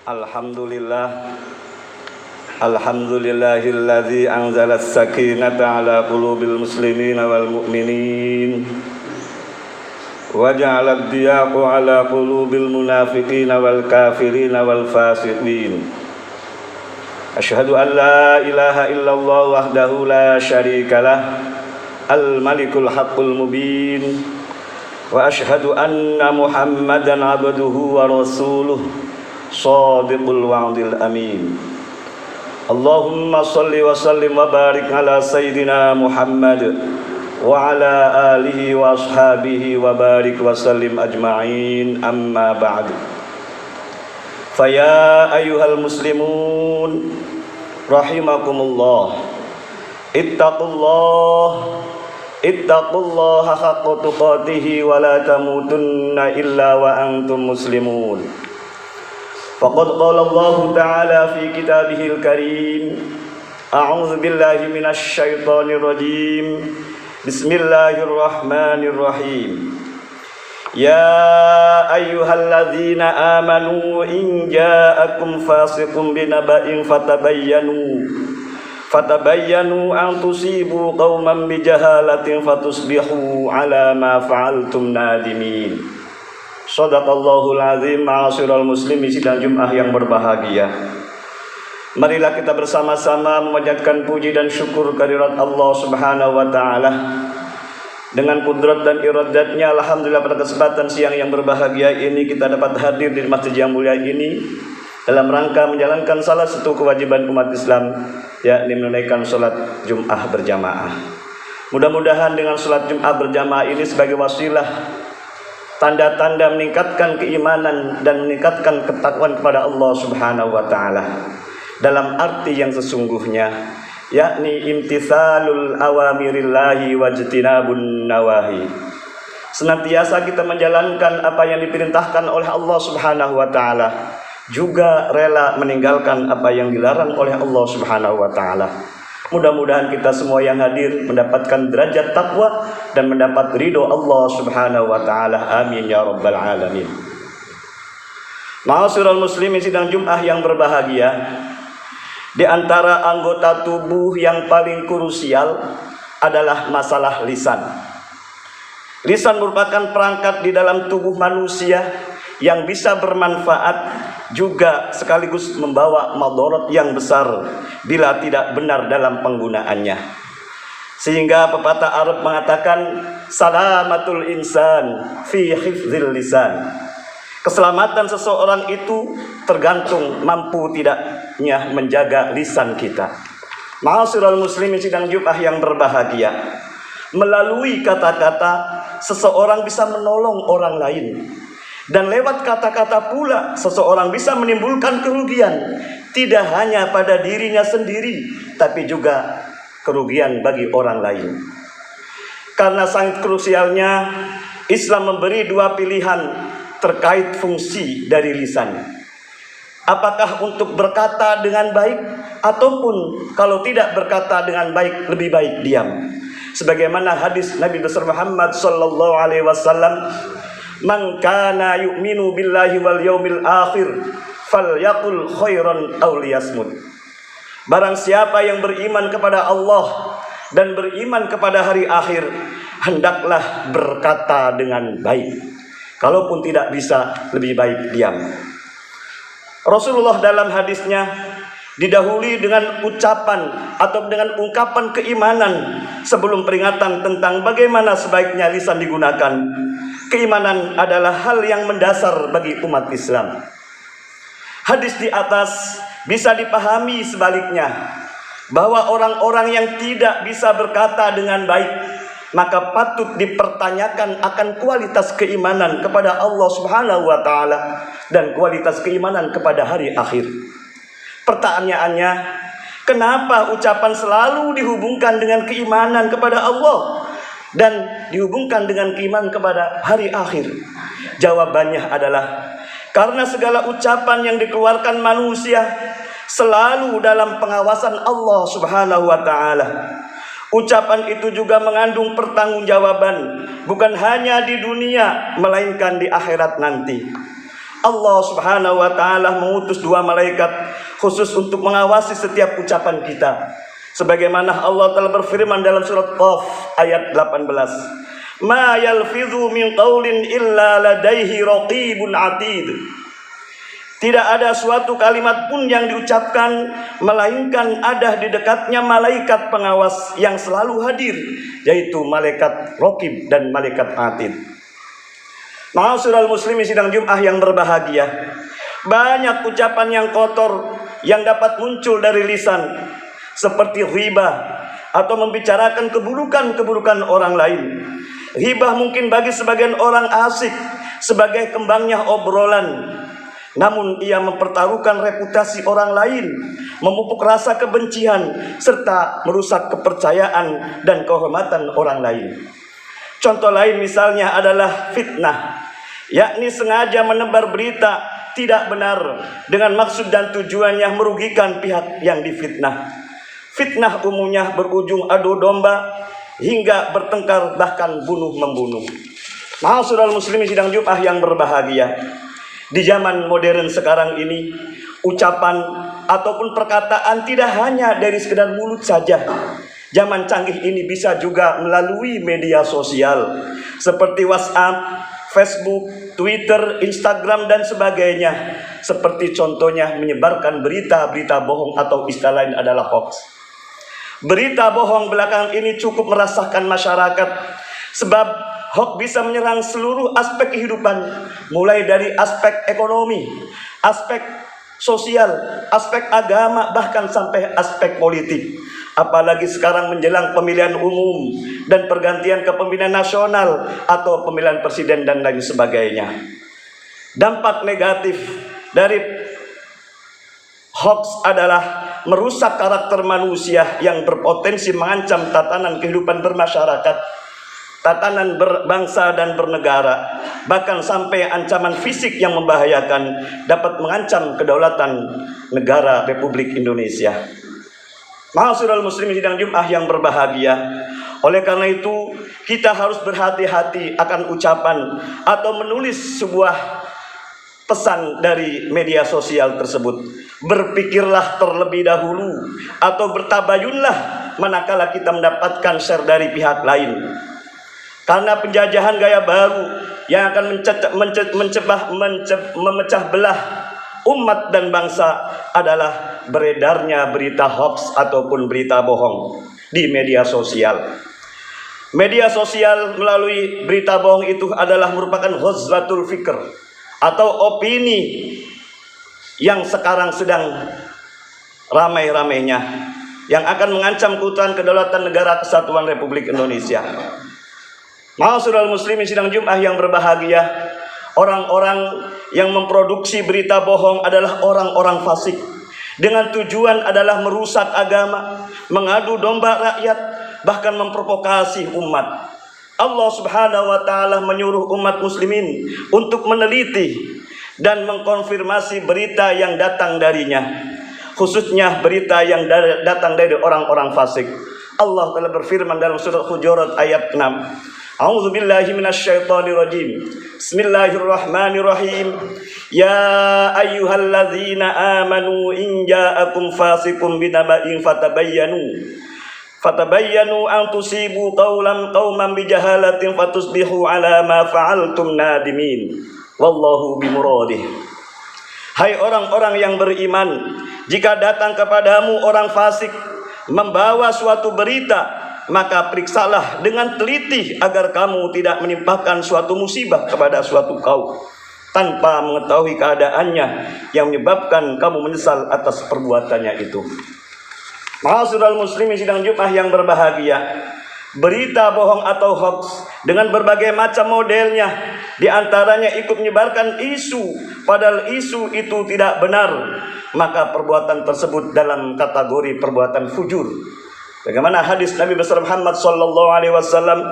Alhamdulillah. Alhamdulillahilladzi anzala as-sakinata ala qulubil muslimina wal mu'minin wa ja'ala ad-diyaqa ala qulubil munafiqina wal kafirina wal fasiqin. Asyhadu an la ilaha illallah wahdahu la syarikalah al-malikul haqqul mubin wa asyhadu anna Muhammadan abduhu wa rasuluh shadiqul wa'dil amin. Allahumma salli wa sallim wa barik ala sayyidina Muhammad wa ala alihi wa ashabihi wa barik wa sallim ajma'in, amma ba'du. Faya ayyuhal muslimun rahimakumullah, ittaqullaha haqqa tuqatih wa la tamutunna illa wa antum muslimun. Faqad qala Allah Ta'ala fi kitabihil karim, a'udzu billahi minasy syaithanir rajim. Bismillahirrahmanirrahim. Ya ayyuhalladzina amanu in ja'akum fasiqun binaba'in fatabayyanu an tusibu qauman bijahalatin fatusbihu ala ma fa'altum nadimin. Shadaqallahul azim. Ma'asyiral muslimin sidang Jumat yang berbahagia, marilah kita bersama-sama memanjatkan puji dan syukur kehadirat Allah Subhanahu wa taala. Dengan kudrat dan iradatnya, alhamdulillah pada kesempatan siang yang berbahagia ini kita dapat hadir di masjid yang mulia ini dalam rangka menjalankan salah satu kewajiban umat Islam, yakni menunaikan salat Jumat berjamaah. Mudah-mudahan dengan salat Jumat berjamaah ini sebagai wasilah, tanda-tanda meningkatkan keimanan dan meningkatkan ketakwaan kepada Allah Subhanahu wa taala dalam arti yang sesungguhnya, yakni imtithalul awamirillahi wajtinabun nawahi. Senantiasa kita menjalankan apa yang diperintahkan oleh Allah Subhanahu wa taala, juga rela meninggalkan apa yang dilarang oleh Allah Subhanahu wa taala. Mudah-mudahan kita semua yang hadir mendapatkan derajat takwa dan mendapat ridho Allah Subhanahu wa taala. Amin ya rabbal alamin. Ma'asyiral muslimin sidang Jumat yang berbahagia, di antara anggota tubuh yang paling krusial adalah masalah lisan. Lisan merupakan perangkat di dalam tubuh manusia yang bisa bermanfaat, juga sekaligus membawa madarat yang besar bila tidak benar dalam penggunaannya. Sehingga pepatah Arab mengatakan, salamatul insan fi hifdzil lisan. Keselamatan seseorang itu tergantung mampu tidaknya menjaga lisan kita. Ma'asyiral muslimin sidang Jumat yang berbahagia, melalui kata-kata seseorang bisa menolong orang lain, dan lewat kata-kata pula seseorang bisa menimbulkan kerugian, tidak hanya pada dirinya sendiri, tapi juga kerugian bagi orang lain. Karena sangat krusialnya, Islam memberi dua pilihan terkait fungsi dari lisan. Apakah untuk berkata dengan baik, ataupun kalau tidak berkata dengan baik, lebih baik diam. Sebagaimana hadis Nabi besar Muhammad sallallahu alaihi wasallam, man kana yu'minu billahi wal yaumil akhir falyaqul khairan aw liyasmut. Barang siapa yang beriman kepada Allah dan beriman kepada hari akhir, hendaklah berkata dengan baik. Kalaupun tidak bisa, lebih baik diam. Rasulullah dalam hadisnya didahului dengan ucapan atau dengan ungkapan keimanan sebelum peringatan tentang bagaimana sebaiknya lisan digunakan. Keimanan adalah hal yang mendasar bagi umat Islam. Hadis di atas bisa dipahami sebaliknya, bahwa orang-orang yang tidak bisa berkata dengan baik, maka patut dipertanyakan akan kualitas keimanan kepada Allah Subhanahu wa taala dan kualitas keimanan kepada hari akhir. Pertanyaannya, kenapa ucapan selalu dihubungkan dengan keimanan kepada Allah dan dihubungkan dengan keimanan kepada hari akhir? Jawabannya adalah karena segala ucapan yang dikeluarkan manusia selalu dalam pengawasan Allah Subhanahu wa taala. Ucapan itu juga mengandung pertanggungjawaban, bukan hanya di dunia melainkan di akhirat nanti. Allah Subhanahu wa taala mengutus 2 malaikat khusus untuk mengawasi setiap ucapan kita. Sebagaimana Allah telah berfirman dalam surat Qaf ayat 18. Ma yalfidhu min qaulin illa ladaihi raqibun atid. Tidak ada suatu kalimat pun yang diucapkan melainkan ada di dekatnya malaikat pengawas yang selalu hadir, yaitu malaikat Raqib dan malaikat Atid. Ma'asyiral muslimin sidang Jumat yang berbahagia, banyak ucapan yang kotor yang dapat muncul dari lisan, seperti ghibah atau membicarakan keburukan-keburukan orang lain. Ghibah mungkin bagi sebagian orang asik sebagai kembangnya obrolan, namun ia mempertaruhkan reputasi orang lain, memupuk rasa kebencian, serta merusak kepercayaan dan kehormatan orang lain. Contoh lain misalnya adalah fitnah, yakni sengaja menebar berita tidak benar dengan maksud dan tujuannya merugikan pihak yang difitnah. Fitnah umumnya berujung adu domba hingga bertengkar bahkan bunuh-membunuh. Ma'asyiral muslimin sidang Jumat yang berbahagia, di zaman modern sekarang ini, ucapan ataupun perkataan tidak hanya dari sekedar mulut saja. Zaman canggih ini bisa juga melalui media sosial seperti WhatsApp, Facebook, Twitter, Instagram dan sebagainya. Seperti contohnya menyebarkan berita-berita bohong atau istilah lain adalah hoax. Berita bohong belakangan ini cukup meresahkan masyarakat, sebab hoax bisa menyerang seluruh aspek kehidupan, mulai dari aspek ekonomi, aspek sosial, aspek agama, bahkan sampai aspek politik. Apalagi sekarang menjelang pemilihan umum dan pergantian kepemimpinan nasional atau pemilihan presiden dan lain sebagainya. Dampak negatif dari hoax adalah merusak karakter manusia yang berpotensi mengancam tatanan kehidupan bermasyarakat, tatanan berbangsa dan bernegara, bahkan sampai ancaman fisik yang membahayakan dapat mengancam kedaulatan negara Republik Indonesia. Ma'asyiral muslimin sidang Jumat yang berbahagia, oleh karena itu kita harus berhati-hati akan ucapan atau menulis sebuah pesan dari media sosial tersebut. Berpikirlah terlebih dahulu atau bertabayunlah manakala kita mendapatkan share dari pihak lain. Karena penjajahan gaya baru yang akan memecah belah umat dan bangsa adalah beredarnya berita hoax ataupun berita bohong di media sosial. Media sosial melalui berita bohong itu adalah merupakan ghazwatul fikr atau opini yang sekarang sedang ramai-ramainya, yang akan mengancam keutuhan kedaulatan negara kesatuan Republik Indonesia. Ma'asyiral muslimin sidang Jumat yang berbahagia, orang-orang yang memproduksi berita bohong adalah orang-orang fasik, dengan tujuan adalah merusak agama, mengadu domba rakyat, bahkan memprovokasi umat. Allah Subhanahu wa taala menyuruh umat muslimin untuk meneliti dan mengkonfirmasi berita yang datang darinya, khususnya berita yang datang dari orang-orang fasik. Allah telah berfirman dalam surat Hujurat ayat 6. A'udzu billahi minasyaitonir rajim. Bismillahirrahmanirrahim. Ya ayyuhalladzina amanu in ja'akum fasiqun binaba'in fatabayyanu an tusibu qauman bijahalatin fatusbihu ala ma fa'altum nadimin. Wallahu bimuradih. Hai orang-orang yang beriman, jika datang kepadamu orang fasik membawa suatu berita, maka periksalah dengan teliti agar kamu tidak menimpakan suatu musibah kepada suatu kaum tanpa mengetahui keadaannya yang menyebabkan kamu menyesal atas perbuatannya itu. Ma'asyiral muslimin sidang Jumat yang berbahagia, berita bohong atau hoax dengan berbagai macam modelnya, diantaranya ikut menyebarkan isu padahal isu itu tidak benar, maka perbuatan tersebut dalam kategori perbuatan fujur. Bagaimana hadis Nabi besar Muhammad sallallahu alaihi wasallam,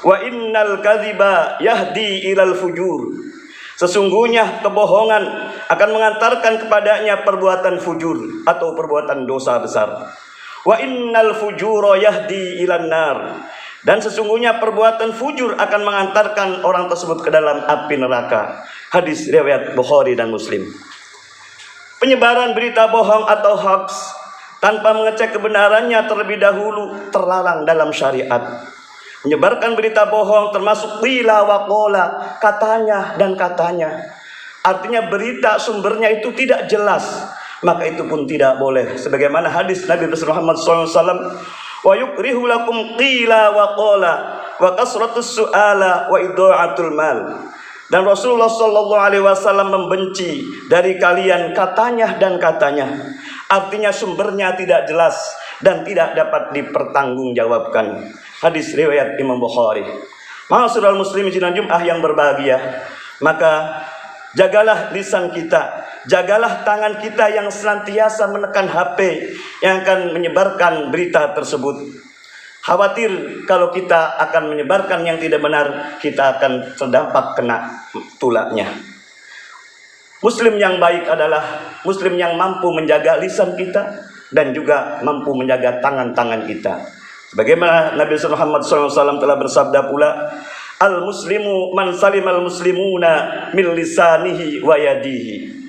wa innal kadhiba yahdi ilal fujur. Sesungguhnya kebohongan akan mengantarkan kepadanya perbuatan fujur atau perbuatan dosa besar. Wa innal fujura yahdi ilan nar. Dan sesungguhnya perbuatan fujur akan mengantarkan orang tersebut ke dalam api neraka. Hadis riwayat Bukhari dan Muslim. Penyebaran berita bohong atau hoax tanpa mengecek kebenarannya terlebih dahulu terlarang dalam syariat. Menyebarkan berita bohong termasuk qila wa qala, katanya dan katanya. Artinya berita sumbernya itu tidak jelas, maka itu pun tidak boleh. Sebagaimana hadis Nabi Muhammad SAW, wa yukrihu lakum qila wa qala wa kasratus su'ala wa idha'atul mal. Dan Rasulullah SAW membenci dari kalian katanya dan katanya. Artinya sumbernya tidak jelas dan tidak dapat dipertanggungjawabkan. Hadis riwayat Imam Bukhari. Ma'asyiral muslimin sidang Jumat yang berbahagia, maka jagalah lisan kita, jagalah tangan kita yang senantiasa menekan HP yang akan menyebarkan berita tersebut. Khawatir kalau kita akan menyebarkan yang tidak benar, kita akan terdampak kena tulaknya. Muslim yang baik adalah Muslim yang mampu menjaga lisan kita dan juga mampu menjaga tangan-tangan kita. Sebagaimana Nabi Muhammad SAW telah bersabda pula, al-muslimu man salimal muslimuna min lisanihi wa yadihi.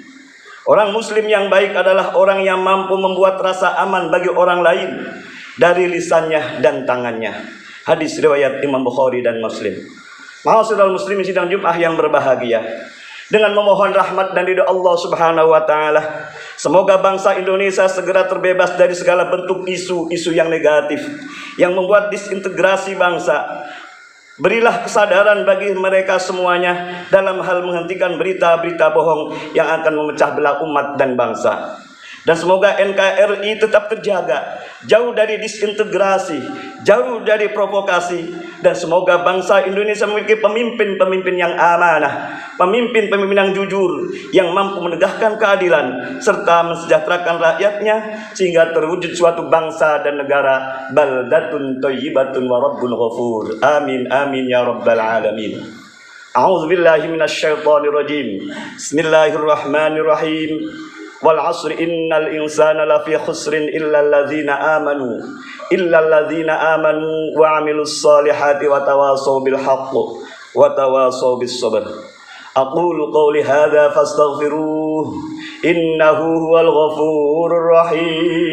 Orang muslim yang baik adalah orang yang mampu membuat rasa aman bagi orang lain dari lisannya dan tangannya. Hadis riwayat Imam Bukhari dan Muslim. Ma'asyiral muslimin sidang Jumat yang berbahagia, dengan memohon rahmat dan ridha Allah Subhanahu wa taala, semoga bangsa Indonesia segera terbebas dari segala bentuk isu-isu yang negatif yang membuat disintegrasi bangsa. Berilah kesadaran bagi mereka semuanya dalam hal menghentikan berita-berita bohong yang akan memecah belah umat dan bangsa. Dan semoga NKRI tetap terjaga, jauh dari disintegrasi, jauh dari provokasi. Dan semoga bangsa Indonesia memiliki pemimpin-pemimpin yang amanah, pemimpin-pemimpin yang jujur, yang mampu menegakkan keadilan, serta mensejahterakan rakyatnya, sehingga terwujud suatu bangsa dan negara baldatun thayyibatun wa rabbun ghafur. Amin amin ya rabbal alamin. A'udzu billahi minasyaitonir rajim. Bismillahirrahmanirrahim. Wal 'asri innal insana lafi khusrin illa alladzina amanu wa 'amilus solihati wa tawasaw bil haqq wa tawasaw bis sabr. Aqulu qawli hadza fastaghfiruh innahu huwal ghafurur rahim.